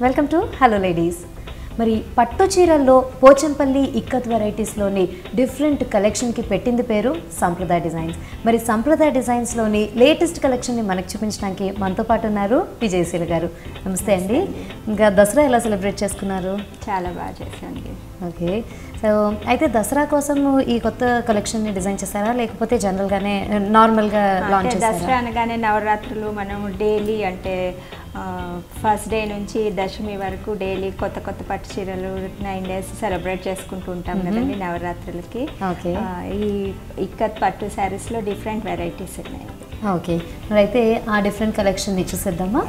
Welcome to hello ladies. మరి పట్టు చీరల్లో Pochampally ikat వెరైటీస్లోని different కలెక్షన్కి పెట్టింది పేరు సంప్రదాయ డిజైన్స్. మరి సంప్రదాయ డిజైన్స్లోని లేటెస్ట్ కలెక్షన్ని మనకు చూపించడానికి మనతో పాటు ఉన్నారు విజయశీల గారు. నమస్తే అండి. ఇంకా దసరా ఎలా సెలబ్రేట్ చేసుకున్నారు? చాలా బాగా చేశాను. ఓకే, సో అయితే దసరా కోసం ఈ కొత్త కలెక్షన్ని డిజైన్ చేశారా లేకపోతే జనరల్గానే నార్మల్గా లాంచ్ చేశారా? దసరా అనగానే నవరాత్రులు మనం డైలీ అంటే ఫస్ట్ డే నుంచి దశమి వరకు డైలీ కొత్త కొత్త పట్టు చీరలు 9 days సెలబ్రేట్ చేసుకుంటూ ఉంటాం కదండి నవరాత్రులకి. ఈ ఇక్కత్ పట్టు శారీస్లో డిఫరెంట్ వెరైటీస్ ఉన్నాయి. ఓకే, మరి అయితే ఆ డిఫరెంట్ కలెక్షన్ చూసేద్దామా?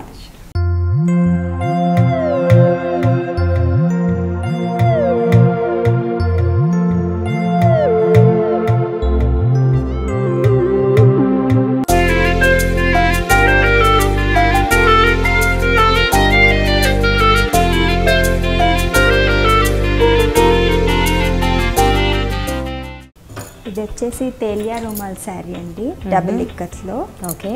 ఇది వచ్చేసి తేలియా రుమాల్ శారీ అండి, డబుల్ ఇక్కత్లో. ఓకే,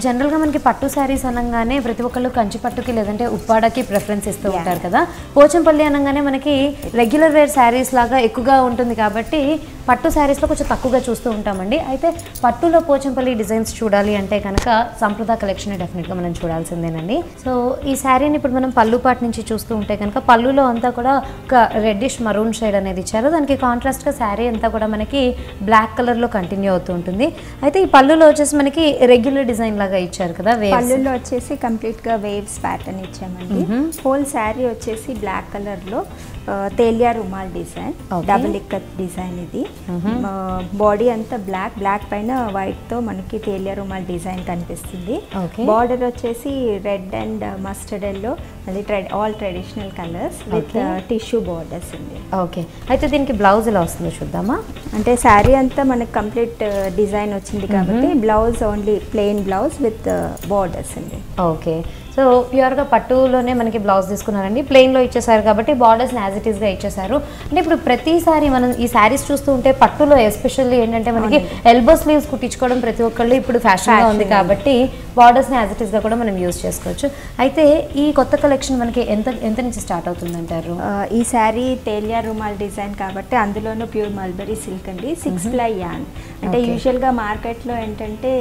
జనరల్గా మనకి పట్టు శారీస్ అనగానే ప్రతి ఒక్కళ్ళు కంచి పట్టుకి లేదంటే ఉప్పాడకి ప్రిఫరెన్స్ ఇస్తూ ఉంటారు కదా. పోచంపల్లి అనగానే మనకి రెగ్యులర్ వేర్ శారీస్ లాగా ఎక్కువగా ఉంటుంది కాబట్టి పట్టు శారీస్లో కొంచెం తక్కువగా చూస్తూ ఉంటామండి. అయితే పట్టులో పోచంపల్లి డిజైన్స్ చూడాలి అంటే కనుక సంప్రదాయ కలెక్షన్ డెఫినెట్గా మనం చూడాల్సిందేనండి. సో ఈ శారీని ఇప్పుడు మనం పళ్ళు పాటు నుంచి చూస్తూ ఉంటే కనుక పళ్ళులో అంతా కూడా ఒక రెడ్డిష్ మరూన్ షేడ్ అనేది ఇచ్చారు. దానికి కాంట్రాస్ట్గా శారీ అంతా కూడా మనకి బ్లాక్ కలర్లో కంటిన్యూ అవుతూ ఉంటుంది. అయితే ఈ పళ్ళులో వచ్చేసి మనకి రెగ్యులర్ డిజైన్ లాగా ఇచ్చారు కదా. పళ్ళులో వచ్చేసి కంప్లీట్గా వేవ్స్ ప్యాటర్న్ ఇచ్చామండి. హోల్ శారీ వచ్చేసి బ్లాక్ కలర్లో తేలియా రుమాల్ డిజైన్, డబుల్ ఇక్కత్ డిజైన్. ఇది బాడీ అంతా బ్లాక్ పైన వైట్తో మనకి తేలియా రుమాల్ డిజైన్ కనిపిస్తుంది. బార్డర్ వచ్చేసి రెడ్ అండ్ మస్టర్డ్ ఎల్లో, అది all traditional colours with tissue borders ఉంది. ఓకే, అయితే దీనికి బ్లౌజ్ ఎలా వస్తుందో చూద్దామా? అంటే శారీ అంతా మనకి కంప్లీట్ డిజైన్ వచ్చింది కాబట్టి blouse only plain blouse with borders అండి. ఓకే, సో ప్యూర్గా పట్టులోనే మనకి బ్లౌజ్ తీసుకున్నారండి. ప్లెయిన్లో ఇచ్చేసారు కాబట్టి బార్డర్స్ని యాజ్ ఇట్ ఈస్గా ఇచ్చేసారు. అంటే ఇప్పుడు ప్రతిసారి మనం ఈ శారీస్ చూస్తూ ఉంటే పట్టులో ఎస్పెషల్లీ ఏంటంటే మనకి ఎల్బో స్లీవ్స్ కుట్టించుకోవడం ప్రతి ఒక్కళ్ళు ఇప్పుడు ఫ్యాషన్గా ఉంది కాబట్టి బార్డర్స్ని యాజ్ ఇట్ ఈస్గా కూడా మనం యూజ్ చేసుకోవచ్చు. అయితే ఈ కొత్త కలెక్షన్ మనకి ఎంత నుంచి స్టార్ట్ అవుతుందంటారు? ఈ శారీ తేలియా రుమాల్ డిజైన్ కాబట్టి అందులోనూ ప్యూర్ మల్బరీ సిల్క్ అండి, 6 ply యాన్. అంటే యూజువల్గా మార్కెట్లో ఏంటంటే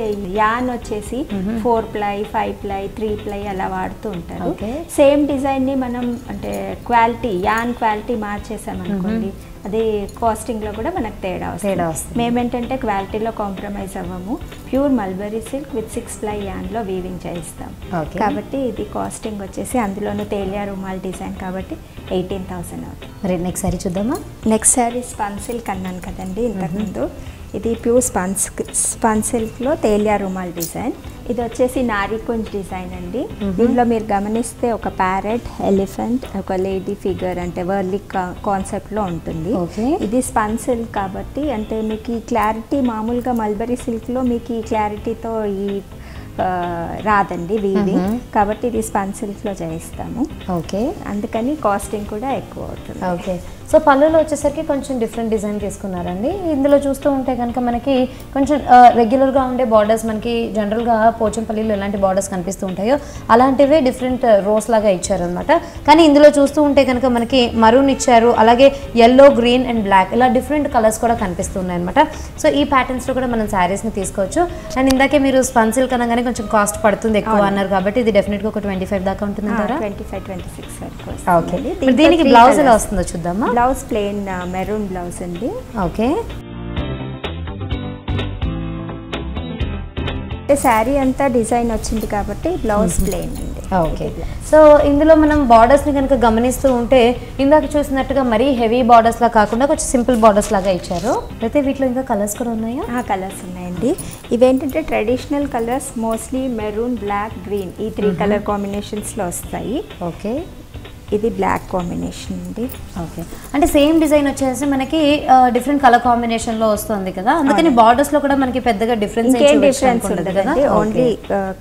యాన్ వచ్చేసి 4 ply, 5 ply, 3 ply అలా వాడుతూ ఉంటారు. సేమ్ డిజైన్ ని మనం అంటే క్వాలిటీ యాన్ క్వాలిటీ మార్చేసామనుకోండి అది కాస్టింగ్ లో కూడా మనకు తేడా వస్తుంది. మేమేంటంటే క్వాలిటీలో కాంప్రమైజ్ అవ్వము, pure mulberry silk with 6 ply yarn లో వీవింగ్ చేయిస్తాం కాబట్టి ఇది కాస్టింగ్ వచ్చేసి అందులోనూ తేలియా రుమాల్ డిజైన్ కాబట్టి 18,000 అవుతుంది. మరి నెక్స్ట్ శారీ చూద్దామా? నెక్స్ట్ శారీ స్పన్ సిల్క్ అన్నాను కదండి ఇంతకుముందు. ఇది ప్యూర్ స్పన్ సిల్క్లో తేలియా రుమాల్ డిజైన్. ఇది వచ్చేసి నారీకుంజ్ డిజైన్ అండి. దీనిలో మీరు గమనిస్తే ఒక ప్యారెట్, ఎలిఫెంట్, ఒక లేడీ ఫిగర్ అంటే వర్లిక్ కాన్సెప్ట్లో ఉంటుంది. ఇది స్పన్ సిల్క్ కాబట్టి అంటే మీకు ఈ క్లారిటీ మామూలుగా మల్బరీ సిల్క్లో మీకు ఈ క్లారిటీతో ఈ రాదండి వీవింగ్ కాబట్టి ఇది స్పన్ సిల్క్లో చేయిస్తాము. ఓకే, అందుకని కాస్టింగ్ కూడా ఎక్కువ అవుతుంది. ఓకే, సో పళ్ళులో వచ్చేసరికి కొంచెం డిఫరెంట్ డిజైన్ తీసుకున్నారండి. ఇందులో చూస్తూ ఉంటే కనుక మనకి కొంచెం రెగ్యులర్గా ఉండే బార్డర్స్ మనకి జనరల్గా పోచంపల్లిలో ఎలాంటి బార్డర్స్ కనిపిస్తూ ఉంటాయో అలాంటివే డిఫరెంట్ రోస్ లాగా ఇచ్చారనమాట. కానీ ఇందులో చూస్తూ ఉంటే కనుక మనకి మరూన్ ఇచ్చారు, అలాగే ఎల్లో, గ్రీన్ అండ్ బ్లాక్ ఇలా డిఫరెంట్ కలర్స్ కూడా కనిపిస్తున్నాయి అనమాట. సో ఈ ప్యాటర్న్స్లో కూడా మనం శారీస్ని తీసుకోవచ్చు. అండ్ ఇందాకే మీరు స్పన్ సిల్క్ అనగానే కొంచెం కాస్ట్ పడుతుంది ఎక్కువ అన్నారు కాబట్టి ఇది డెఫినెట్గా ఒక 25 దాకా ఉంటుంది అంటారా? 25-26 వరకు. ఓకే, దీనికి బ్లౌజ్ ఎలా వస్తుందో చూద్దామా? బ్లౌజ్ ప్లెయిన్ మెరూన్ బ్లౌజ్ అండి. ఓకే, శారీ అంతా డిజైన్ వచ్చింది కాబట్టి బ్లౌజ్ ప్లెయిన్ అండి. ఓకే, సో ఇందులో మనం బార్డర్స్ని కనుక గమనిస్తూ ఉంటే ఇందాక చూసినట్టుగా మరీ హెవీ బార్డర్స్ లా కాకుండా కొంచెం సింపుల్ బార్డర్స్ లాగా ఇచ్చారు. అయితే వీటిలో ఇంకా కలర్స్ కూడా ఉన్నాయా? కలర్స్ ఉన్నాయండి. ఇవేంటంటే traditional colours mostly maroon, black, green ఈ 3 కలర్ కాంబినేషన్స్లో వస్తాయి. ఓకే, ఇది బ్లాక్ కాంబినేషన్ అండి. ఓకే, అంటే సేమ్ డిజైన్ వచ్చేసి మనకి డిఫరెంట్ కలర్ కాంబినేషన్ లో వస్తుంది కదా, అందుకని బార్డర్స్ లో కూడా మనకి పెద్దగా డిఫరెన్స్ ఉండదు కదా, ఓన్లీ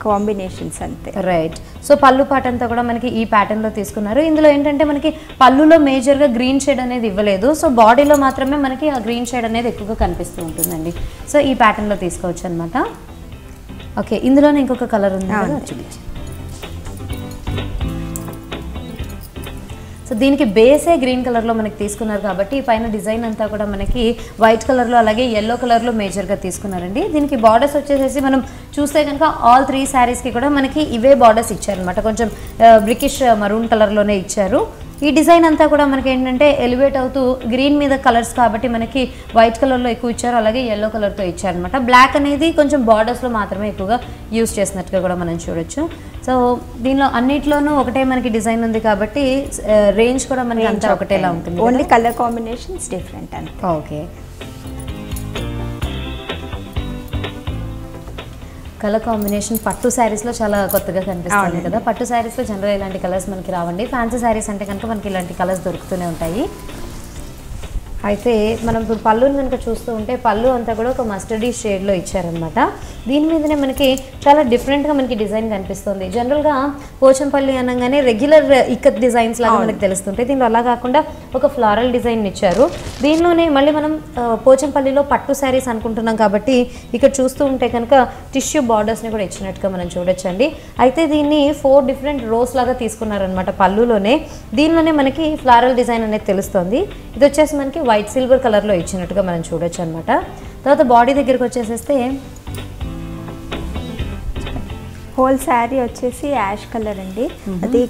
కాంబినేషన్స్ అంతే. రైట్, సో పళ్ళు పాట అంతా కూడా మనకి ఈ ప్యాటర్న్ లో తీసుకున్నారు. ఇందులో ఏంటంటే మనకి పళ్ళులో మేజర్ గా గ్రీన్ షేడ్ అనేది ఇవ్వలేదు, సో బాడీలో మాత్రమే మనకి ఆ గ్రీన్ షేడ్ అనేది ఎక్కువగా కనిపిస్తూ ఉంటుందండి. సో ఈ ప్యాటర్న్ లో తీసుకోవచ్చు అనమాట. ఓకే, ఇందులోనే ఇంకొక కలర్ ఉంది కదా, చూపించండి. సో దీనికి బేసే గ్రీన్ కలర్లో మనకి తీసుకున్నారు కాబట్టి పైన డిజైన్ అంతా కూడా మనకి వైట్ కలర్లో అలాగే ఎల్లో కలర్లో మేజర్గా తీసుకున్నారండి. దీనికి బార్డర్స్ వచ్చేసేసి మనం చూస్తే కనుక ఆల్ 3 శారీస్కి కూడా మనకి ఇవే బార్డర్స్ ఇచ్చారనమాట. కొంచెం బ్రికిష్ మరూన్ కలర్లోనే ఇచ్చారు. ఈ డిజైన్ అంతా కూడా మనకి ఏంటంటే ఎలివేట్ అవుతూ గ్రీన్ మీద కలర్స్ కాబట్టి మనకి వైట్ కలర్లో ఎక్కువ ఇచ్చారు, అలాగే ఎల్లో కలర్తో ఇచ్చారనమాట. బ్లాక్ అనేది కొంచెం బార్డర్స్లో మాత్రమే ఎక్కువగా యూస్ చేసినట్టుగా కూడా మనం చూడొచ్చు. సో దీనిలో అన్నిట్లోనూ ఒకటే మనకి డిజైన్ ఉంది కాబట్టి రేంజ్ కూడా మనకి అంతా ఒకటేలా ఉంటుంది. ఓన్లీ కలర్ కాంబినేషన్స్ డిఫరెంట్ అంతే. ఓకే, కలర్ కాంబినేషన్ పట్టు శారీస్లో చాలా కొత్తగా కనిపిస్తుంది కదా. పట్టు శారీస్లో జనరల్ ఇలాంటి కలర్స్ మనకి రావండి. ఫ్యాన్సీ శారీస్ అంటే కనుక మనకి ఇలాంటి కలర్స్ దొరుకుతూనే ఉంటాయి. అయితే మనం ఇప్పుడు పళ్ళుని కనుక చూస్తూ ఉంటే పళ్ళు అంతా కూడా ఒక మస్టర్డీ షేడ్లో ఇచ్చారనమాట. దీని మీదనే మనకి చాలా డిఫరెంట్గా మనకి డిజైన్ కనిపిస్తుంది. జనరల్గా పోచంపల్లి అనగానే రెగ్యులర్ ఇక్కత్ డిజైన్స్ లాగా మనకి తెలుస్తుంటాయి. దీనిలో అలా కాకుండా ఒక ఫ్లారల్ డిజైన్ ఇచ్చారు. దీనిలోనే మళ్ళీ మనం పోచంపల్లిలో పట్టు శారీస్ అనుకుంటున్నాం కాబట్టి ఇక్కడ చూస్తూ ఉంటే కనుక టిష్యూ బార్డర్స్ని కూడా ఇచ్చినట్టుగా మనం చూడొచ్చండి. అయితే దీన్ని 4 డిఫరెంట్ రోస్ లాగా తీసుకున్నారనమాట పళ్ళులోనే. దీనిలోనే మనకి ఫ్లారల్ డిజైన్ అనేది తెలుస్తుంది. ఇది వచ్చేసి మనకి వైట్ సిల్వర్ కలర్లో ఇచ్చినట్టుగా మనం చూడొచ్చు అనమాట. తర్వాత బాడీ దగ్గరికి వచ్చేసేస్తే హోల్ శారీ వచ్చేసి యాష్ కలర్ అండి. అది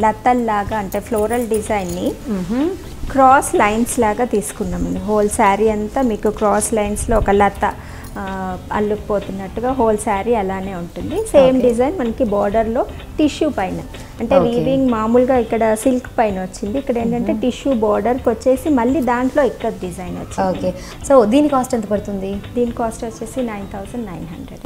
లతల్ లాగా అంటే ఫ్లోరల్ డిజైన్ని క్రాస్ లైన్స్ లాగా తీసుకున్నామండి. హోల్ శారీ అంతా మీకు క్రాస్ లైన్స్లో ఒక లత అల్లుకుపోతున్నట్టుగా హోల్ శారీ అలానే ఉంటుంది. సేమ్ డిజైన్ మనకి బార్డర్లో టిష్యూ పైన అంటే వీవింగ్ మామూలుగా ఇక్కడ సిల్క్ పైన వచ్చింది. ఇక్కడ ఏంటంటే టిష్యూ బార్డర్కి వచ్చేసి మళ్ళీ దాంట్లో ఇక్కడ డిజైన్ వచ్చింది. ఓకే, సో దీని కాస్ట్ ఎంత పడుతుంది? దీని కాస్ట్ వచ్చేసి 9,900.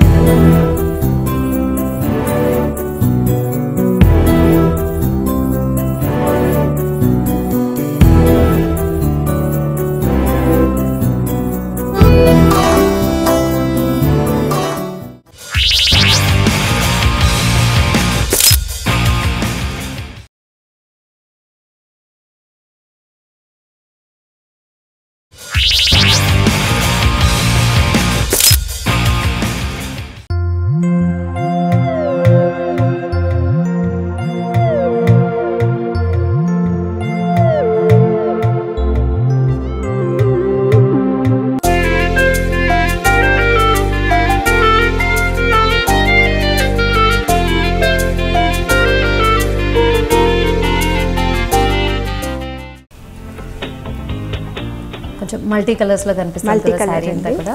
కొంచెం మల్టీ కలర్స్లో కనిపిస్తుంది శారీ అంతా కూడా.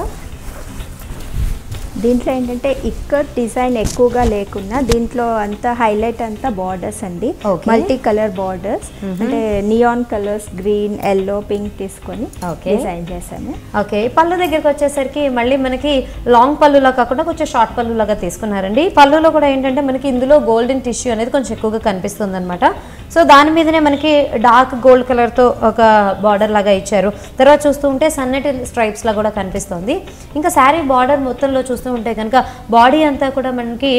దీంట్లో ఏంటంటే ఇక్కడ డిజైన్ ఎక్కువగా లేకుండా దీంట్లో అంతా హైలైట్ అంతా బార్డర్స్ అండి. మల్టీ కలర్ బార్డర్స్ అంటే neon colours green yellow pink తీసుకొని డిజైన్ చేశాను. ఓకే, పళ్ళు దగ్గరికి వచ్చేసరికి మళ్ళీ మనకి లాంగ్ పళ్ళులా కాకుండా కొంచెం షార్ట్ పళ్ళు లాగా తీసుకున్నారండి. పళ్ళులో కూడా ఏంటంటే మనకి ఇందులో గోల్డెన్ టిష్యూ అనేది కొంచెం ఎక్కువగా కనిపిస్తుంది అనమాట. సో దాని మీదనే మనకి డార్క్ గోల్డ్ కలర్తో ఒక బార్డర్ లాగా ఇచ్చారు. తర్వాత చూస్తూ ఉంటే సన్నటి స్ట్రైప్స్ లా కూడా కనిపిస్తుంది. ఇంకా శారీ బార్డర్ మొత్తంలో చూస్తూ ఉంటే కనుక బాడీ అంతా కూడా మనకి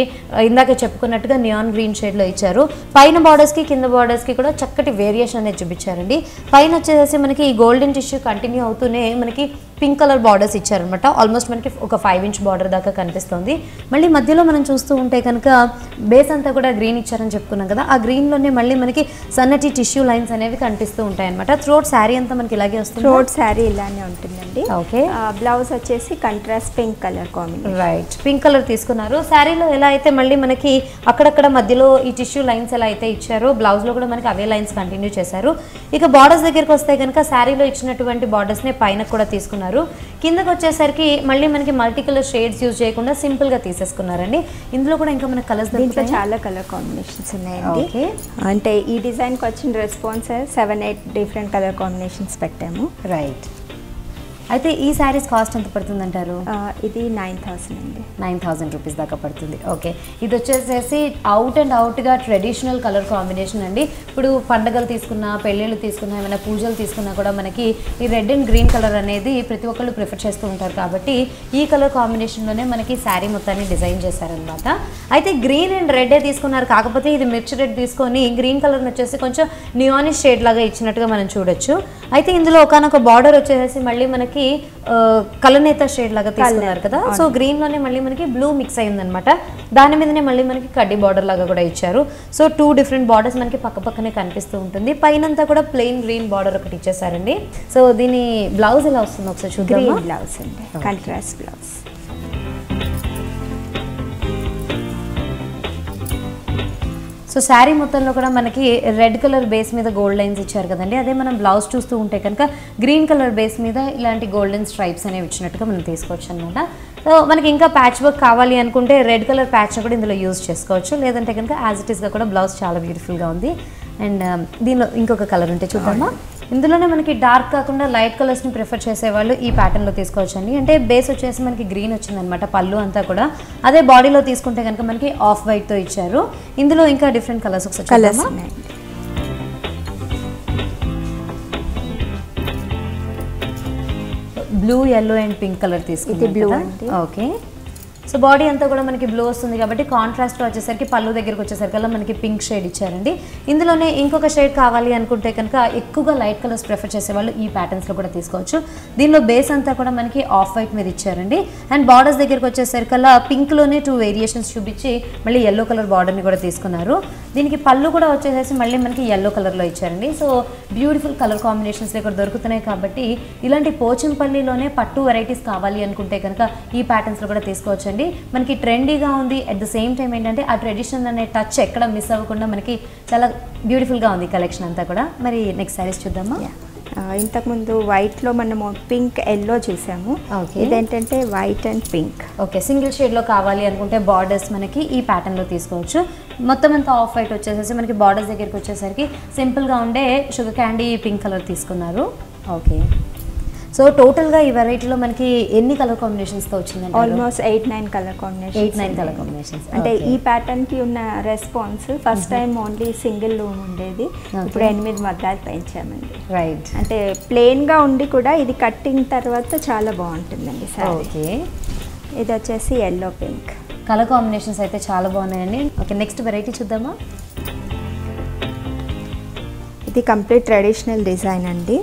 ఇందాక చెప్పుకున్నట్టుగా నియాన్ గ్రీన్ షేడ్లో ఇచ్చారు. పైన బార్డర్స్కి కింద బార్డర్స్కి కూడా చక్కటి వేరియేషన్ అనేది చూపించారండి. పైన వచ్చేసి మనకి ఈ గోల్డెన్ టిష్యూ కంటిన్యూ అవుతూనే మనకి పింక్ కలర్ బార్డర్స్ ఇచ్చారనమాట. ఆల్మోస్ట్ మనకి ఒక 5 ఇంచ్ బార్డర్ దాకా కనిపిస్తుంది. మళ్ళీ మధ్యలో మనం చూస్తూ ఉంటే కనుక బేస్ అంతా కూడా గ్రీన్ ఇచ్చారని చెప్పుకున్నాం కదా. ఆ గ్రీన్లోనే మళ్ళీ మనకి సన్నటి టిష్యూ లైన్స్ అనేవి కనిపిస్తూ ఉంటాయి అనమాట. థ్రోట్ శారీ అంతా మనకి ఇలాగే వస్తుంది. థ్రోట్ శారీ ఇలానే ఉంటుందండి. ఓకే, బ్లౌజ్ వచ్చేసి contrast pink colour combination. Right, pink colour తీసుకున్నారు. శారీలో ఎలా అయితే మళ్ళీ మనకి అక్కడక్కడ మధ్యలో ఈ టిష్యూ లైన్స్ ఎలా అయితే ఇచ్చారో బ్లౌజ్లో కూడా మనకి అవే లైన్స్ కంటిన్యూ చేశారు. ఇక బార్డర్స్ దగ్గరికి వస్తే కనుక శారీలో ఇచ్చినటువంటి బార్డర్స్నే పైన కూడా తీసుకున్నారు. కిందకి వచ్చేసరికి మళ్ళీ మనకి మల్టీ కలర్ షేడ్స్ యూజ్ చేయకుండా సింపుల్ గా తీసేసుకున్నారండి. ఇందులో కూడా ఇంకా మనకి కలర్స్ దీంట్లో చాలా కలర్ కాంబినేషన్స్ ఉన్నాయండి. అంటే ఈ డిజైన్కి వచ్చిన రెస్పాన్స్ 7-8 డిఫరెంట్ కలర్ కాంబినేషన్స్ పెట్టాము. రైట్, అయితే ఈ శారీస్ కాస్ట్ ఎంత పడుతుంది అంటారు? ఇది 9,000 అండి. 9,000 రూపీస్ దాకా పడుతుంది. ఓకే, ఇది వచ్చేసేసి అవుట్ అండ్ అవుట్గా ట్రెడిషనల్ కలర్ కాంబినేషన్ అండి. ఇప్పుడు పండగలు తీసుకున్నా, పెళ్ళిళ్ళు తీసుకున్నా, ఏమైనా పూజలు తీసుకున్నా కూడా మనకి ఈ రెడ్ అండ్ గ్రీన్ కలర్ అనేది ప్రతి ఒక్కళ్ళు ప్రిఫర్ చేస్తూ ఉంటారు కాబట్టి ఈ కలర్ కాంబినేషన్లోనే మనకి శారీ మొత్తాన్ని డిజైన్ చేశారనమాట. అయితే గ్రీన్ అండ్ రెడ్డే తీసుకున్నారు, కాకపోతే ఇది మిర్చి రెడ్ తీసుకొని గ్రీన్ కలర్ని వచ్చేసి కొంచెం నియానిష్ షేడ్ లాగా ఇచ్చినట్టుగా మనం చూడొచ్చు. అయితే ఇందులో ఒకనొక బార్డర్ వచ్చేసి మళ్ళీ మనకి మనకి కలనేత షేడ్ లాగా తీసుకున్నారు కదా, సో గ్రీన్ లోనే మళ్ళీ మనకి బ్లూ మిక్స్ అయిందనమాట. దాని మీదనే మళ్ళీ మనకి కడ్డీ బార్డర్ లాగా కూడా ఇచ్చారు. సో 2 డిఫరెంట్ బార్డర్స్ మనకి పక్కనే కనిపిస్తూ ఉంటుంది. పైనంతా కూడా ప్లెయిన్ గ్రీన్ బార్డర్ ఒకటి ఇచ్చేసారండి. సో దీని బ్లౌజ్ ఎలా వస్తుంది ఒకసారి చూద్దాం. బ్లౌజ్ అండి, కాంట్రాస్ట్ బ్లౌజ్. సో శారీ మొత్తంలో కూడా మనకి రెడ్ కలర్ బేస్ మీద గోల్డ్ లైన్స్ ఇచ్చారు కదండి. అదే మనం బ్లౌజ్ చూస్తూ ఉంటే కనుక గ్రీన్ కలర్ బేస్ మీద ఇలాంటి గోల్డెన్ స్ట్రైప్స్ అనేవి ఇచ్చినట్టుగా మనం తీసుకోవచ్చు అనమాట. సో మనకి ఇంకా ప్యాచ్ వర్క్ కావాలి అనుకుంటే రెడ్ కలర్ ప్యాచ్ కూడా ఇందులో యూజ్ చేసుకోవచ్చు. లేదంటే కనుక యాజ్ ఇట్ ఈస్గా కూడా బ్లౌజ్ చాలా బ్యూటిఫుల్గా ఉంది. అండ్ దీనిలో ఇంకొక కలర్ ఉంటే చూద్దామా. ఇందులోనే మనకి డార్క్ కాకుండా లైట్ కలర్స్ని ప్రిఫర్ చేసేవాళ్ళు ఈ ప్యాటర్న్లో తీసుకోవచ్చండి. అంటే బేస్ వచ్చేసి మనకి గ్రీన్ వచ్చిందనమాట పళ్ళు అంతా కూడా. అదే బాడీలో తీసుకుంటే కనుక మనకి ఆఫ్ వైట్తో ఇచ్చారు. ఇందులో ఇంకా డిఫరెంట్ కలర్స్ ఒకసారి చూద్దామా. Blue, yellow and pink colour తీసుకుంటాం. ఓకే, సో బాడీ అంతా కూడా మనకి బ్లూ వస్తుంది కాబట్టి కాంట్రాస్ట్లో వచ్చేసరికి పళ్ళు దగ్గరికి వచ్చేసరికల్లా మనకి పింక్ షేడ్ ఇచ్చారండి. ఇందులోనే ఇంకొక షేడ్ కావాలి అనుకుంటే కనుక ఎక్కువగా లైట్ కలర్స్ ప్రిఫర్ చేసేవాళ్ళు ఈ ప్యాటర్న్స్లో కూడా తీసుకోవచ్చు. దీనిలో బేస్ అంతా కూడా మనకి ఆఫ్ వైట్ మీద ఇచ్చారండి. అండ్ బార్డర్స్ దగ్గరికి వచ్చేసరికల్లా పింక్లోనే 2 వేరియేషన్స్ చూపించి మళ్ళీ ఎల్లో కలర్ బార్డర్ని కూడా తీసుకున్నారు. దీనికి పళ్ళు కూడా వచ్చేసేసి మళ్ళీ మనకి ఎల్లో కలర్లో ఇచ్చారండి. సో బ్యూటిఫుల్ కలర్ కాంబినేషన్స్లో ఇక్కడ దొరుకుతున్నాయి కాబట్టి ఇలాంటి పోచంపల్లిలోనే పట్టు వెరైటీస్ కావాలి అనుకుంటే కనుక ఈ ప్యాటర్న్స్లో కూడా తీసుకోవచ్చు. మనకి ట్రెండీగా ఉంది, అట్ ద సేమ్ టైం ఏంటంటే ఆ ట్రెడిషన్ అనే టచ్ ఎక్కడ మిస్ అవ్వకుండా మనకి చాలా బ్యూటిఫుల్గా ఉంది కలెక్షన్ అంతా కూడా. మరి నెక్స్ట్ సారీస్ చూద్దామా. ఇంతకుముందు వైట్లో మనము పింక్ ఎల్లో చూసాము. ఇదేంటంటే white and pink. Okay, single షేడ్లో కావాలి అనుకుంటే బార్డర్స్ మనకి ఈ ప్యాటర్న్లో తీసుకోవచ్చు. మొత్తం అంతా ఆఫ్ వైట్ వచ్చేసేసి మనకి బార్డర్స్ దగ్గరికి వచ్చేసరికి సింపుల్గా ఉండే షుగర్ క్యాండీ పింక్ కలర్ తీసుకున్నారు. ఓకే, సో టోటల్గా ఈ వెరైటీలో మనకి ఎన్ని కలర్ కాంబినేషన్స్తో వచ్చిందండి? Almost 8-9 colour combination. 8-9 colour combinations. అంటే ఈ ప్యాటర్న్కి ఉన్న response first time only single loom ఉండేది, ఇప్పుడు 8 మగ్గాలు పెంచామండి. రైట్, అంటే ప్లెయిన్గా ఉండి కూడా ఇది కట్టింగ్ తర్వాత చాలా బాగుంటుందండి సారీ. ఓకే, ఇది వచ్చేసి ఎల్లో పింక్ కలర్ కాంబినేషన్స్ అయితే చాలా బాగున్నాయండి. ఓకే, నెక్స్ట్ వెరైటీ చూద్దామా. ఇది కంప్లీట్ ట్రెడిషనల్ డిజైన్ అండి.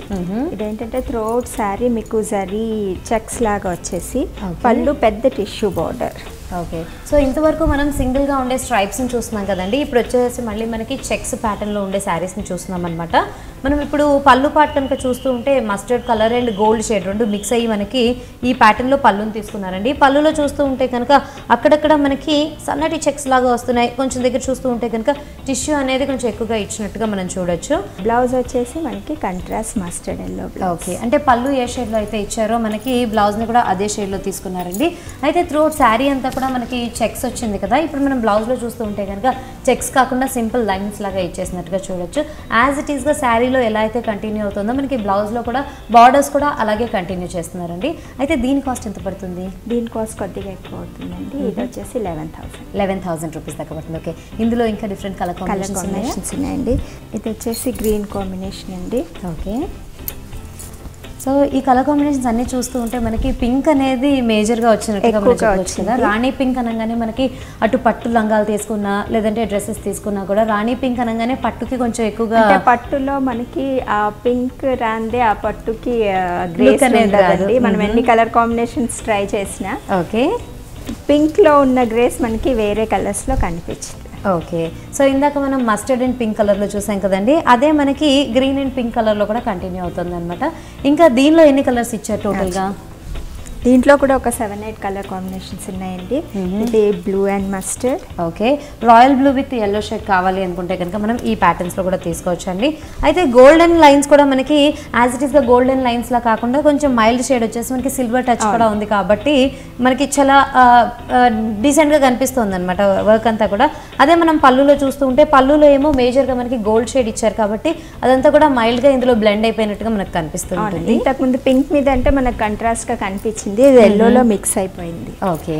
ఇదేంటంటే త్రోఅవుట్ శారీ మీకు జరీ చెక్స్ లాగా వచ్చేసి పళ్ళు పెద్ద టిష్యూ బార్డర్. ఓకే, సో ఇంతవరకు మనం సింగిల్గా ఉండే స్ట్రైప్స్ని చూస్తున్నాం కదండి. ఇప్పుడు వచ్చేసి మళ్ళీ మనకి చెక్స్ ప్యాటర్న్లో ఉండే శారీస్ని చూస్తున్నాం అనమాట. మనం ఇప్పుడు పళ్ళు పార్ట్ కనుక చూస్తూ ఉంటే mustard colour and gold shade 2 mix అయ్యి మనకి ఈ ప్యాటర్న్లో పళ్ళుని తీసుకున్నారండి. పళ్ళులో చూస్తూ ఉంటే కనుక అక్కడక్కడ మనకి సన్నటి చెక్స్ లాగా వస్తున్నాయి. కొంచెం దగ్గర చూస్తూ ఉంటే కనుక టిష్యూ అనేది కొంచెం ఎక్కువగా ఇచ్చినట్టుగా మనం చూడొచ్చు. బ్లౌజ్ వచ్చేసి మనకి కంట్రాస్ట్ మస్టర్డ్ ఎల్లో. ఓకే, అంటే పళ్ళు ఏ షేడ్లో అయితే ఇచ్చారో మనకి బ్లౌజ్ని కూడా అదే షేడ్లో తీసుకున్నారండి. అయితే త్రూఅవుట్ శారీ అంతా కూడా మనకి చెక్స్ వచ్చింది కదా. ఇప్పుడు మనం బ్లౌజ్లో చూస్తూ ఉంటే కనుక చెక్స్ కాకుండా సింపుల్ లైన్స్ లాగా ఇచ్చేసినట్టుగా చూడొచ్చు. యాజ్ ఇట్ ఈస్గా శారీలో ఎలా అయితే కంటిన్యూ అవుతుందో మనకి బ్లౌజ్లో కూడా బార్డర్స్ కూడా అలాగే కంటిన్యూ చేస్తున్నారండి. అయితే దీని కాస్ట్ ఎంత పడుతుంది? దీని కాస్ట్ కొద్దిగా ఎక్కువ అవుతుందండి. ఇది వచ్చేసి 11,000 రూపీస్ దాకా పడుతుంది. ఓకే, ఇందులో ఇంకా డిఫరెంట్ కలర్ కాంబినేషన్స్ ఉన్నాయండి. ఇది వచ్చేసి గ్రీన్ కాంబినేషన్ అండి. ఓకే, సో ఈ కలర్ కాంబినేషన్స్ అన్ని చూస్తూ ఉంటే మనకి పింక్ అనేది మేజర్గా వచ్చినట్టుగా చెప్పవచ్చు కదా. రాణి పింక్ అనగానే మనకి అటు పట్టు లంగాలు తీసుకున్నా లేదంటే డ్రెస్సెస్ తీసుకున్నా కూడా రాణి పింక్ అనగానే పట్టుకి కొంచెం ఎక్కువగా పట్టులో మనకి ఆ పింక్ రాందే ఆ పట్టుకి గ్రేస్ అనేది మనం ఎన్ని కలర్ కాంబినేషన్స్ ట్రై చేసినా ఓకే పింక్లో ఉన్న గ్రేస్ మనకి వేరే కలర్స్లో కనిపించింది. ఓకే, సో ఇందాక మనం మస్టర్డ్ అండ్ పింక్ కలర్లో చూసాం కదండి, అదే మనకి గ్రీన్ అండ్ పింక్ కలర్లో కూడా కంటిన్యూ అవుతుంది అనమాట. ఇంకా దీనిలో ఎన్ని కలర్స్ ఇచ్చారు టోటల్గా? దీంట్లో కూడా ఒక 7-8 కలర్ కాంబినేషన్స్ ఉన్నాయండి. ఇది blue and mustard. Okay, royal blue with yellow shade కావాలి అనుకుంటే కనుక మనం ఈ ప్యాటర్న్స్లో కూడా తీసుకోవచ్చు అండి. అయితే గోల్డెన్ లైన్స్ కూడా మనకి యాజ్ ఇట్ ఈస్గా గోల్డెన్ లైన్స్లా కాకుండా కొంచెం మైల్డ్ షేడ్ వచ్చేసి మనకి సిల్వర్ టచ్ కూడా ఉంది కాబట్టి మనకి చాలా డీసెంట్గా కనిపిస్తుంది అనమాట వర్క్ అంతా కూడా. అదే మనం పళ్ళులో చూస్తూ ఉంటే పళ్ళులో ఏమో మేజర్గా మనకి గోల్డ్ షేడ్ ఇచ్చారు కాబట్టి అదంతా కూడా మైల్డ్గా ఇందులో బ్లెండ్ అయిపోయినట్టుగా మనకు కనిపిస్తుంది. ఇంతకుముందు పింక్ మీద అంటే మనకు కంట్రాస్ట్గా కనిపించింది, ఇది ఎల్లోలో మిక్స్ అయిపోయింది. ఓకే,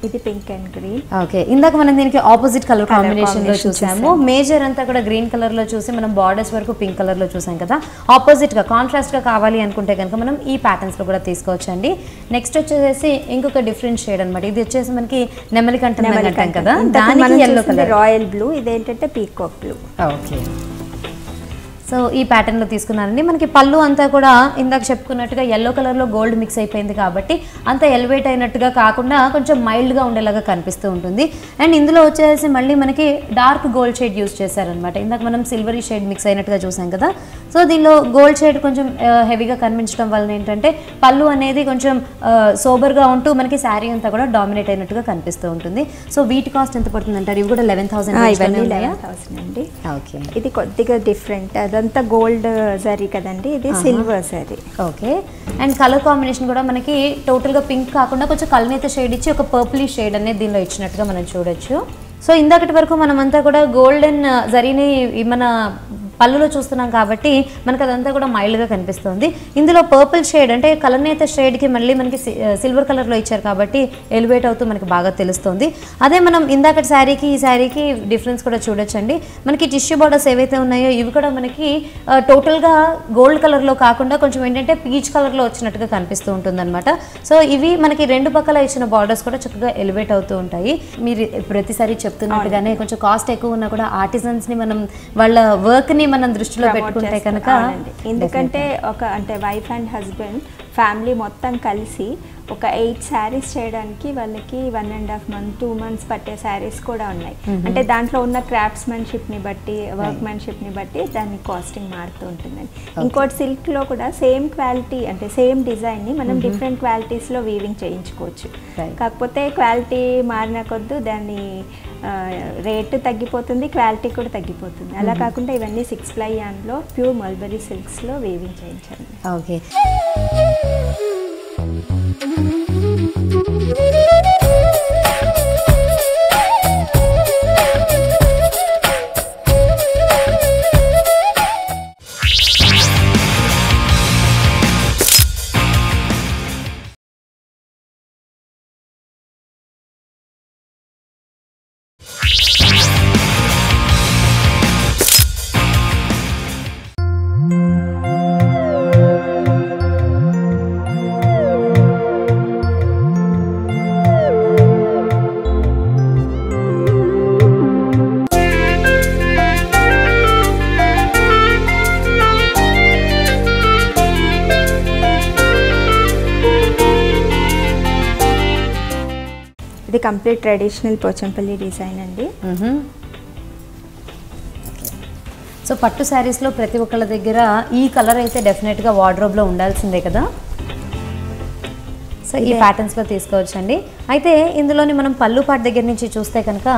ఇది పింక్ అండ్ గ్రీన్. ఓకే, ఇందాక మనం దీనికి ఆపోజిట్ కలర్ కాంబినేషన్ లో చూసాము. మేజర్ అంతా కూడా గ్రీన్ కలర్ లో చూసి మనం బార్డర్స్ వరకు పింక్ కలర్ లో చూసాం కదా. ఆపోజిట్ గా కాంట్రాస్ట్ గా కావాలి అనుకుంటే కనుక మనం ఈ ప్యాటర్న్స్ లో కూడా తీసుకోవచ్చు అండి. నెక్స్ట్ వచ్చేసి ఇంకొక డిఫరెంట్ షేడ్ అనమాట. ఇది వచ్చేసి మనకి నెమలి కంఠం అంటాం కదా, దానికి ఎల్లో కలర్ రాయల్ బ్లూ. ఇదేంటంటే peacock blue. Okay, so so ఈ ప్యాటర్న్లో తీసుకున్నారండి. మనకి పళ్ళు అంతా కూడా ఇందాక చెప్పుకున్నట్టుగా ఎల్లో కలర్లో గోల్డ్ మిక్స్ అయిపోయింది కాబట్టి అంత ఎలివేట్ అయినట్టుగా కాకుండా కొంచెం మైల్డ్గా ఉండేలాగా కనిపిస్తూ ఉంటుంది. అండ్ ఇందులో వచ్చేసి మళ్ళీ మనకి డార్క్ గోల్డ్ షేడ్ యూస్ చేశారనమాట. ఇందాక మనం సిల్వరీ షేడ్ మిక్స్ అయినట్టుగా చూసాం కదా. సో దీనిలో గోల్డ్ షేడ్ కొంచెం హెవీగా కనిపించడం వలన ఏంటంటే పళ్ళు అనేది కొంచెం సోబర్గా ఉంటూ మనకి శారీ అంతా కూడా డామినేట్ అయినట్టుగా కనిపిస్తూ ఉంటుంది. సో వీటి కాస్ట్ ఎంత పడుతుంది అంటారు? ఇవి కూడా 11,000 అండి. ఓకే, ఇది కొద్దిగా డిఫరెంట్, అదంతా గోల్డ్ జరీ కదండి, ఇది silver zari. Okay, and colour combination కూడా మనకి టోటల్గా పింక్ కాకుండా కొంచెం కల్నేత షేడ్ ఇచ్చి ఒక పర్పుల్ షేడ్ అనేది దీనిలో ఇచ్చినట్టుగా మనం చూడొచ్చు. సో ఇందాకటి వరకు మనమంతా కూడా గోల్డెన్ జరీని మన పళ్ళులో చూస్తున్నాం కాబట్టి మనకు అదంతా కూడా మైల్డ్గా కనిపిస్తుంది. ఇందులో పర్పుల్ షేడ్ అంటే కలనేత షేడ్కి మళ్ళీ మనకి సిల్వర్ కలర్లో ఇచ్చారు కాబట్టి ఎలివేట్ అవుతూ మనకి బాగా తెలుస్తుంది. అదే మనం ఇందాకటి శారీకి ఈ శారీకి డిఫరెన్స్ కూడా చూడొచ్చండి. మనకి టిష్యూ బార్డర్స్ ఏవైతే ఉన్నాయో ఇవి కూడా మనకి టోటల్గా గోల్డ్ కలర్లో కాకుండా కొంచెం ఏంటంటే పీచ్ కలర్లో వచ్చినట్టుగా కనిపిస్తూ ఉంటుందన్నమాట. సో ఇవి మనకి రెండు పక్కల ఇచ్చిన బార్డర్స్ కూడా చక్కగా ఎలివేట్ అవుతూ ఉంటాయి. మీరు ప్రతిసారి చెప్తున్నట్టుగానే కొంచెం కాస్ట్ ఎక్కువ ఉన్నా కూడా ఆర్టిజన్స్ని మనం వాళ్ళ వర్క్ని మనం దృష్టిలో పెట్టుకుంటే కనుక, ఎందుకంటే అంటే వైఫ్ అండ్ హస్బెండ్ ఫ్యామిలీ మొత్తం కలిసి ఒక 8 శారీస్ చేయడానికి వాళ్ళకి 1.5 month 2 months పట్టే శారీస్ కూడా ఉన్నాయి. అంటే దాంట్లో ఉన్న క్రాఫ్ట్స్మెన్షిప్ని బట్టి వర్క్మెన్షిప్ని బట్టి దాని కాస్టింగ్ మారుతూ ఉంటుందండి. ఇంకోటి సిల్క్లో కూడా సేమ్ క్వాలిటీ అంటే సేమ్ డిజైన్ని మనం డిఫరెంట్ క్వాలిటీస్లో వీవింగ్ చేయించుకోవచ్చు. కాకపోతే క్వాలిటీ మారిన కొద్దు దాన్ని రేటు తగ్గిపోతుంది, క్వాలిటీ కూడా తగ్గిపోతుంది. అలా కాకుండా ఇవన్నీ 6 ply yarnలో ప్యూర్ మల్బరీ సిల్క్స్లో వీవింగ్ చేయించండి. ఓకే, ఇది కంప్లీట్ ట్రెడిషనల్ పోచంపల్లి డిజైన్ అండి. సో పట్టు శారీస్లో ప్రతి ఒక్కళ్ళ దగ్గర ఈ కలర్ అయితే డెఫినెట్గా వార్డ్రోబ్లో ఉండాల్సిందే కదా. సో ఈ ప్యాటర్న్స్లో తీసుకోవచ్చండి. అయితే ఇందులోని మనం పళ్ళు పార్ట్ దగ్గర నుంచి చూస్తే కనుక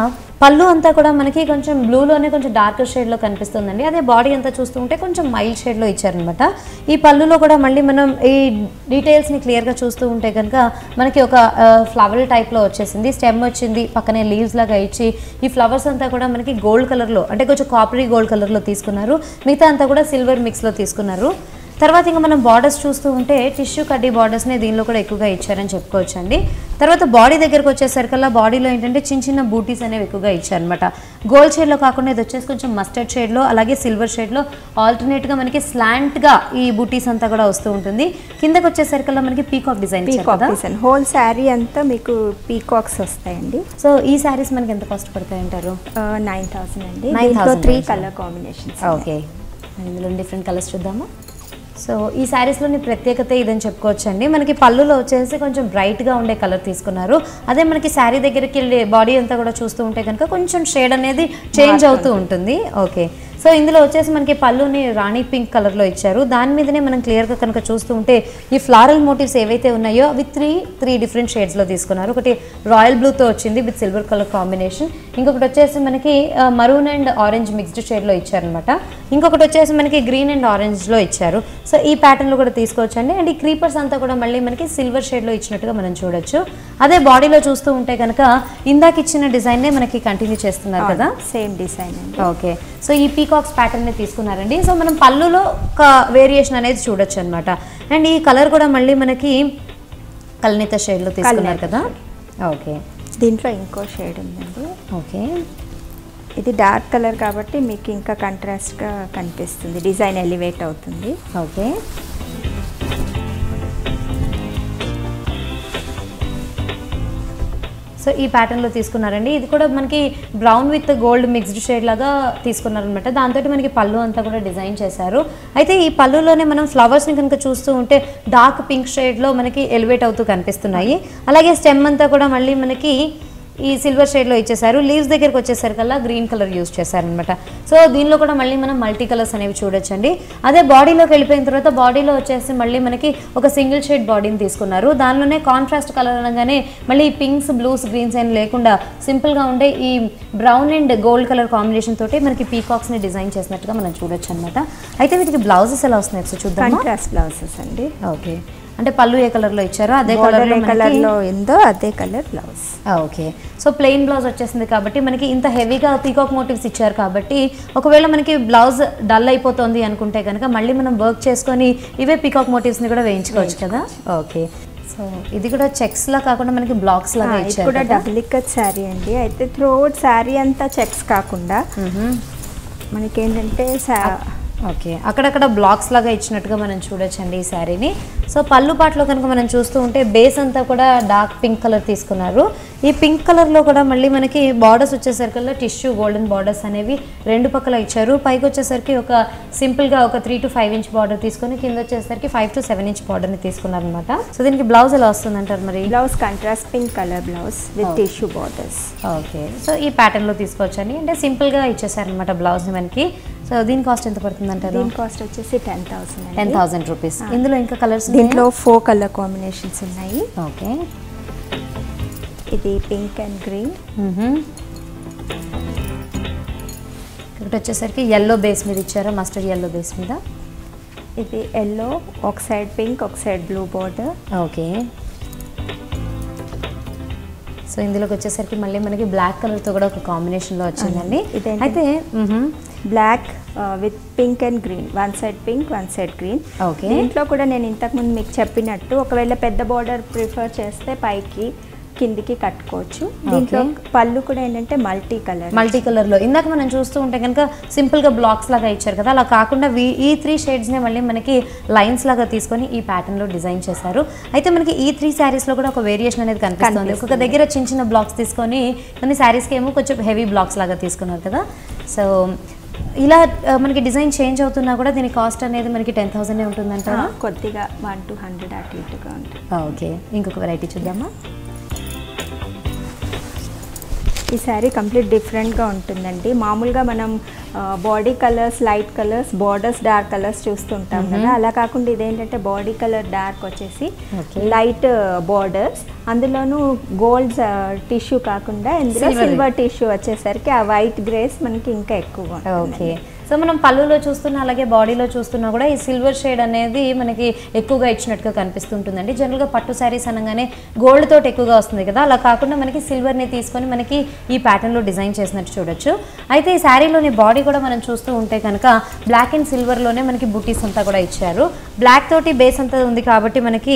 పళ్ళు అంతా కూడా మనకి కొంచెం బ్లూలోనే కొంచెం డార్కర్ షేడ్లో కనిపిస్తుందండి. అదే బాడీ అంతా చూస్తూ ఉంటే కొంచెం మైల్డ్ షేడ్లో ఇచ్చారనమాట. ఈ పళ్ళులో కూడా మళ్ళీ మనం ఈ డీటెయిల్స్ని క్లియర్గా చూస్తూ ఉంటే కనుక మనకి ఒక ఫ్లవర్ టైప్లో వచ్చేసింది, స్టెమ్ వచ్చింది, పక్కనే లీవ్స్ లాగా ఇచ్చి ఈ ఫ్లవర్స్ అంతా కూడా మనకి గోల్డ్ కలర్లో అంటే కొంచెం కాపరీ గోల్డ్ కలర్లో తీసుకున్నారు. మిగతా అంతా కూడా సిల్వర్ మిక్స్లో తీసుకున్నారు. తర్వాత ఇంకా మనం బార్డర్స్ చూస్తూ ఉంటే టిష్యూ కడ్డీ బార్డర్స్ని దీనిలో కూడా ఎక్కువగా ఇచ్చారని చెప్పుకోవచ్చండి. తర్వాత బాడీ దగ్గరకు వచ్చేసరికల్లా బాడీలో ఏంటంటే చిన్న చిన్న బూటీస్ అనేవి ఎక్కువగా ఇచ్చారనమాట. గోల్డ్ షేడ్లో కాకుండా ఇది వచ్చేసి కొంచెం మస్టర్డ్ షేడ్లో అలాగే సిల్వర్ షేడ్లో ఆల్టర్నేట్గా మనకి స్లాంట్గా ఈ బూటీస్ అంతా కూడా వస్తూ ఉంటుంది. కిందకి వచ్చేసరికల్లా మనకి peacock design design whole sari అంతా మీకు పీకాక్స్ వస్తాయండి. సో ఈ శారీస్ మనకి ఎంత కాస్ట్ పడతాయి అంటారు? 9,000 అండి. 9,000 3 కలర్ కాంబినేషన్స్. ఓకే, ఇందులో డిఫరెంట్ కలర్స్ చూద్దామా. సో ఈ శారీస్లోని ప్రత్యేకత ఇదని చెప్పుకోవచ్చండి. మనకి పళ్ళులో వచ్చేసి కొంచెం బ్రైట్గా ఉండే కలర్ తీసుకున్నారు. అదే మనకి శారీ దగ్గరికి వెళ్ళి బాడీ అంతా కూడా చూస్తూ ఉంటే కనుక కొంచెం షేడ్ అనేది చేంజ్ అవుతూ ఉంటుంది. ఓకే, సో ఇందులో వచ్చేసి మనకి పళ్ళుని రాణి పింక్ కలర్లో ఇచ్చారు. దాని మీదనే మనం క్లియర్గా కనుక చూస్తూ ఉంటే ఈ ఫ్లారల్ మోటివ్స్ ఏవైతే ఉన్నాయో అవి త్రీ డిఫరెంట్ షేడ్స్లో తీసుకున్నారు. ఒకటి రాయల్ బ్లూతో వచ్చింది విత్ సిల్వర్ కలర్ కాంబినేషన్, ఇంకొకటి వచ్చేసి మనకి మరూన్ అండ్ ఆరెంజ్ మిక్స్డ్ షేడ్లో ఇచ్చారనమాట, ఇంకొకటి వచ్చేసి మనకి గ్రీన్ అండ్ ఆరెంజ్లో ఇచ్చారు. సో ఈ ప్యాటర్న్లో కూడా తీసుకోవచ్చండి. అండ్ ఈ క్రీపర్స్ అంతా కూడా మళ్ళీ మనకి సిల్వర్ షేడ్లో ఇచ్చినట్టుగా మనం చూడొచ్చు. అదే బాడీలో చూస్తూ ఉంటే కనుక ఇందాక ఇచ్చిన డిజైన్నే మనకి కంటిన్యూ చేస్తున్నారు కదా, సేమ్ డిజైన్ అండి. ఓకే, సో ఈ పీకాక్స్ ప్యాటర్న్ తీసుకున్నారండి. సో మనం పళ్ళులో ఒక వేరియేషన్ అనేది చూడొచ్చు అనమాట. అండ్ ఈ కలర్ కూడా మళ్ళీ మనకి కల్నేత షేడ్లో తీసుకున్నారు కదా. ఓకే, దీంట్లో ఇంకో షేడ్ ఉందండి. ఓకే, ఇది డార్క్ కలర్ కాబట్టి మీకు ఇంకా కంట్రాస్ట్గా కనిపిస్తుంది, డిజైన్ ఎలివేట్ అవుతుంది. ఓకే, సో ఈ ప్యాటర్న్లో తీసుకున్నారండి. ఇది కూడా మనకి brown with gold mixed shade లాగా తీసుకున్నారనమాట. దాంతో మనకి పళ్ళు అంతా కూడా డిజైన్ చేశారు. అయితే ఈ పళ్ళులోనే మనం ఫ్లవర్స్ని కనుక చూస్తూ ఉంటే డార్క్ పింక్ షేడ్లో మనకి ఎలివేట్ అవుతూ కనిపిస్తున్నాయి. అలాగే స్టెమ్ అంతా కూడా మళ్ళీ మనకి ఈ సిల్వర్ షేడ్లో ఇచ్చేసారు. లీవ్స్ దగ్గరికి వచ్చేసరికల్లా గ్రీన్ కలర్ యూజ్ చేశారనమాట. సో దీనిలో కూడా మళ్ళీ మనం మల్టీ కలర్స్ అనేవి చూడొచ్చండి. అదే బాడీలోకి వెళ్ళిపోయిన తర్వాత బాడీలో వచ్చేసి మళ్ళీ మనకి ఒక సింగిల్ షేడ్ బాడీని తీసుకున్నారు. దానిలోనే కాంట్రాస్ట్ కలర్ అనగానే మళ్ళీ పింక్స్, బ్లూస్, గ్రీన్స్ ఏం లేకుండా సింపుల్గా ఉండే ఈ brown and gold colour combination తోటి మనకి పీకాక్స్ని డిజైన్ చేసినట్టుగా మనం చూడొచ్చు అనమాట. అయితే వీటికి బ్లౌజెస్ ఎలా వస్తున్నాయి సో చూద్దాం. కాంట్రాస్ట్ బ్లౌజెస్ అండి. ఓకే, అంటే పళ్ళు ఏ కలర్లో ఇచ్చారో అదే కలర్లో ఉందో అదే colour blouse. Okay, so plain blouse వచ్చేసింది కాబట్టి మనకి ఇంత హెవీగా పీకాక్ మోటివ్స్ ఇచ్చారు కాబట్టి ఒకవేళ మనకి బ్లౌజ్ డల్ అయిపోతుంది అనుకుంటే కనుక మళ్ళీ మనం వర్క్ చేసుకొని ఇవే పీకాక్ మోటివ్స్ని కూడా వేయించుకోవచ్చు కదా. ఓకే, సో ఇది కూడా చెక్స్ లా కాకుండా మనకి బ్లాక్స్ లాగా ఇచ్చారు. కూడా డబుల్ ఇక్కత్ శారీ అండి. అయితే త్రూఅవుట్ శారీ అంతా చెక్స్ కాకుండా మనకి ఏంటంటే ఓకే అక్కడక్కడ బ్లాక్స్ లాగా ఇచ్చినట్టుగా మనం చూడొచ్చండి ఈ శారీని. సో పళ్ళు పాటలో కనుక మనం చూస్తూ ఉంటే బేస్ అంతా కూడా డార్క్ పింక్ కలర్ తీసుకున్నారు. ఈ పింక్ కలర్లో కూడా మళ్ళీ మనకి బార్డర్స్ వచ్చేసరికల్లా టిష్యూ గోల్డెన్ బార్డర్స్ అనేవి రెండు పక్కల ఇచ్చారు. పైకి వచ్చేసరికి ఒక సింపుల్గా ఒక 3 to 5 ఇంచ్ బార్డర్ తీసుకొని కింద వచ్చేసరికి 5 to 7 ఇంచ్ బార్డర్ని తీసుకున్నారనమాట. సో దీనికి బ్లౌజ్ ఎలా వస్తుంది అంటారు మరి? Blouse contrast pink colour blouse with tissue borders. Okay, so ఈ ప్యాటర్న్లో తీసుకోవచ్చండి. అంటే సింపుల్గా ఇచ్చేసారనమాట బ్లౌజ్ని మనకి. సో దీని కాస్ట్ ఎంత పడుతుంది అంటారు? దీని కాస్ట్ వచ్చేసి 10,000 రూపీస్. ఇందులో ఇంకా కలర్స్? దీంట్లో 4 కలర్ కాంబినేషన్స్ ఉన్నాయి. ఓకే, ఇది పింక్ అండ్ గ్రీన్, ఇక్కడ వచ్చేసరికి ఎల్లో బేస్ మీద ఇచ్చారు, మస్టర్డ్ ఎల్లో బేస్ మీద. ఇది ఎల్లో, ఒక సైడ్ పింక్, ఒక side blue border. Okay, so ఇందులోకి వచ్చేసరికి మళ్ళీ మనకి బ్లాక్ కలర్తో కూడా ఒక కాంబినేషన్లో వచ్చిందండి. అయితే black with pink and green, one side pink, one side green. Okay, దీంట్లో కూడా నేను ఇంతకుముందు మీకు చెప్పినట్టు ఒకవేళ పెద్ద బార్డర్ ప్రిఫర్ చేస్తే పైకి కిందికి కట్టుకోవచ్చు. దీంట్లో పళ్ళు కూడా ఏంటంటే మల్టీ కలర్లో ఇందాక మనం చూస్తూ ఉంటే కనుక సింపుల్గా బ్లాక్స్ లాగా ఇచ్చారు కదా, అలా కాకుండా ఈ 3 షేడ్స్నే మళ్ళీ మనకి లైన్స్ లాగా తీసుకొని ఈ ప్యాటర్న్లో డిజైన్ చేశారు. అయితే మనకి ఈ 3 శారీస్లో కూడా ఒక వేరియేషన్ అనేది కనిపిస్తుంది. ఒక దగ్గర చిన్న చిన్న బ్లాక్స్ తీసుకొని కొన్ని శారీస్కి ఏమో కొంచెం హెవీ బ్లాక్స్ లాగా తీసుకున్నారు కదా. సో ఇలా మనకి డిజైన్ చేంజ్ అవుతున్నా కూడా దీని కాస్ట్ అనేది మనకి 10,000 ఉంటుందంటారా? కొద్దిగా 1 to 100 అటు ఇటుగా ఉంటుంది. ఓకే, ఇంకొక వెరైటీ చూద్దామా? ఈ శారీ కంప్లీట్ డిఫరెంట్గా ఉంటుందండి. మామూలుగా మనం body colours, light colours, borders dark colours చూస్తుంటాం కదా, అలా కాకుండా ఇదేంటంటే బాడీ కలర్ డార్క్ వచ్చేసి లైట్ బార్డర్స్, అందులోనూ గోల్డ్ టిష్యూ కాకుండా ఇందులో సిల్వర్ టిష్యూ వచ్చేసరికి ఆ వైట్ గ్రేస్ మనకి ఇంకా ఎక్కువ. ఓకే, సో మనం పళ్ళులో చూస్తున్నా అలాగే బాడీలో చూస్తున్నా కూడా ఈ సిల్వర్ షేడ్ అనేది మనకి ఎక్కువగా ఇచ్చినట్టుగా కనిపిస్తుంటుందండి. జనరల్గా పట్టు శారీస్ అనగానే గోల్డ్ తోటి ఎక్కువగా వస్తుంది కదా, అలా కాకుండా మనకి సిల్వర్ని తీసుకొని మనకి ఈ ప్యాటర్న్లో డిజైన్ చేసినట్టు చూడొచ్చు. అయితే ఈ శారీలోని బాడీ కూడా మనం చూస్తూ ఉంటే కనుక బ్లాక్ అండ్ సిల్వర్లోనే మనకి బుటీస్ అంతా కూడా ఇచ్చారు. బ్లాక్ తోటి బేస్ అంతా ఉంది కాబట్టి మనకి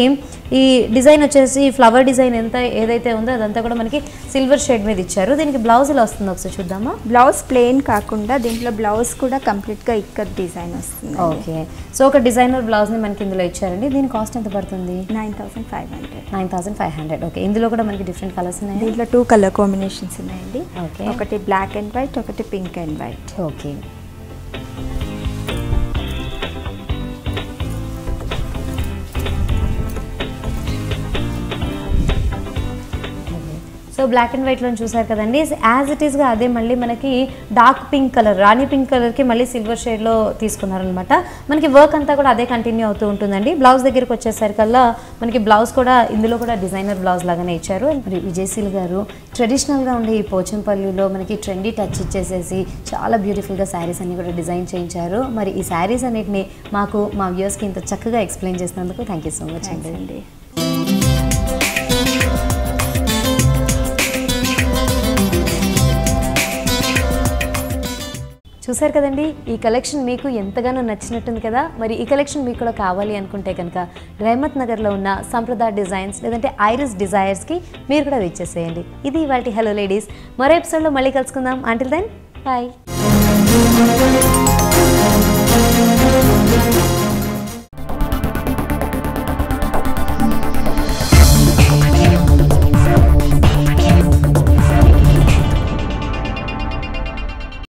ఈ డిజైన్ వచ్చేసి ఫ్లవర్ డిజైన్ ఏదైతే ఉందో అదంతా కూడా మనకి సిల్వర్ షేడ్ మీద ఇచ్చారు. దీనికి బ్లౌజ్ ఇలా వస్తుంది ఒకసారి చూద్దామా? బ్లౌజ్ ప్లెయిన్ కాకుండా దీంట్లో బ్లౌజ్ కూడా కంప్లీట్గా ఇక్కత్ డిజైన్ వస్తుంది. ఓకే, సో ఒక డిజైనర్ బ్లౌజ్ని మనకి ఇందులో ఇచ్చారండి. దీని కాస్ట్ ఎంత పడుతుంది? 9,500. ఓకే, ఇందులో కూడా మనకి డిఫరెంట్ కలర్స్ ఉన్నాయి. దీంట్లో 2 కలర్ కాంబినేషన్స్ ఉన్నాయండి. ఓకే, ఒకటి బ్లాక్ అండ్ వైట్, ఒకటి pink and white. Okay, so black and వైట్లో చూసారు కదండి. యాజ్ ఇట్ ఈస్గా అదే మళ్ళీ మనకి dark pink colour, rani pink కలర్కి మళ్ళీ సిల్వర్ షేడ్లో తీసుకున్నారనమాట. మనకి వర్క్ అంతా కూడా అదే కంటిన్యూ అవుతూ ఉంటుందండి. బ్లౌజ్ దగ్గరికి వచ్చేసరికల్లా మనకి బ్లౌజ్ కూడా ఇందులో కూడా డిజైనర్ బ్లౌజ్ లాగానే ఇచ్చారు. మరి విజయశీల్ గారు ట్రెడిషనల్గా ఉండే ఈ పోచంపల్లిలో మనకి ట్రెండీ టచ్ ఇచ్చేసేసి చాలా బ్యూటిఫుల్గా శారీస్ అన్ని కూడా డిజైన్ చేయించారు. మరి ఈ శారీస్ అన్నిటిని మాకు మా వ్యూవర్స్కి ఇంత చక్కగా ఎక్స్ప్లెయిన్ చేసినందుకు థ్యాంక్ యూ సో మచ్ అండి. చూసారు కదండి, ఈ కలెక్షన్ మీకు ఎంతగానో నచ్చినట్టుంది కదా. మరి ఈ కలెక్షన్ మీకు కూడా కావాలి అనుకుంటే కనుక రెహమత్ నగర్లో ఉన్న సంప్రదాయ డిజైన్స్ లేదంటే ఐరిస్ డిజైర్స్కి మీరు కూడా విచ్చేసేయండి. ఇది ఇవాల్టి హలో లేడీస్. మరో ఎపిసోడ్లో మళ్ళీ కలుసుకుందాం. Until then bye.